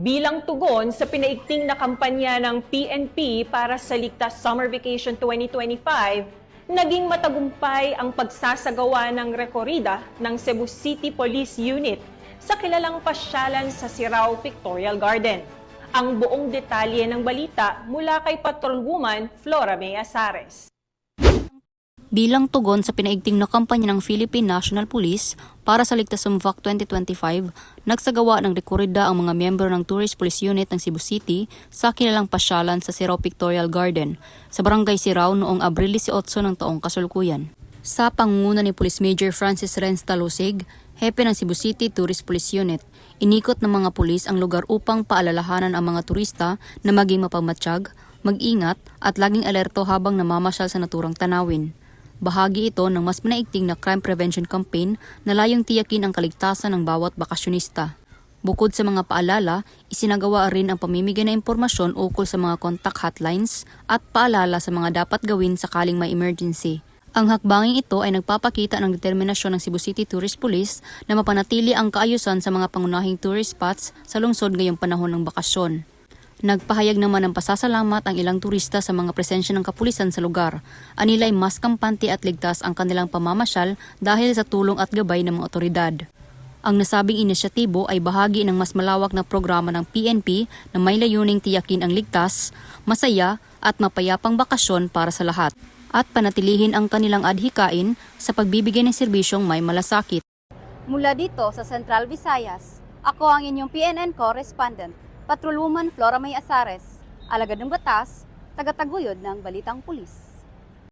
Bilang tugon sa pinaigting na kampanya ng PNP para sa Ligtas Summer Vacation 2025, naging matagumpay ang pagsasagawa ng rekorida ng Cebu City Police Unit sa kilalang pasyalan sa Sirao Pictorial Garden. Ang buong detalye ng balita mula kay Patrolwoman Flora May Azares. Bilang tugon sa pinaigting na kampanya ng Philippine National Police para sa Ligtas Sumvac 2025, nagsagawa ng rekorida ang mga miyembro ng Tourist Police Unit ng Cebu City sa kilalang pasyalan sa Sirao Pictorial Garden sa Barangay Sirao noong Abril 18 ng taong kasalukuyan. Sa pangunguna ni Police Major Francis Renz Talusig, hepe ng Cebu City Tourist Police Unit, inikot ng mga pulis ang lugar upang paalalahanan ang mga turista na maging mapagmatsyag, mag-ingat at laging alerto habang namamasyal sa naturang tanawin. Bahagi ito ng mas pinaigting na crime prevention campaign na layong tiyakin ang kaligtasan ng bawat bakasyonista. Bukod sa mga paalala, isinagawa rin ang pamimigay ng impormasyon ukol sa mga contact hotlines at paalala sa mga dapat gawin sakaling may emergency. Ang hakbanging ito ay nagpapakita ng determinasyon ng Cebu City Tourist Police na mapanatili ang kaayusan sa mga pangunahing tourist spots sa lungsod ngayong panahon ng bakasyon. Nagpahayag naman ng pasasalamat ang ilang turista sa mga presensya ng kapulisan sa lugar. Anila ay mas kampante at ligtas ang kanilang pamamasyal dahil sa tulong at gabay ng mga otoridad. Ang nasabing inisyatibo ay bahagi ng mas malawak na programa ng PNP na may layuning tiyakin ang ligtas, masaya at mapayapang bakasyon para sa lahat at panatilihin ang kanilang adhikain sa pagbibigay ng serbisyong may malasakit. Mula dito sa Central Visayas, ako ang inyong PNN correspondent, Patrolwoman Flora May Azares, alagad ng batas, tagataguyod ng Balitang Pulis.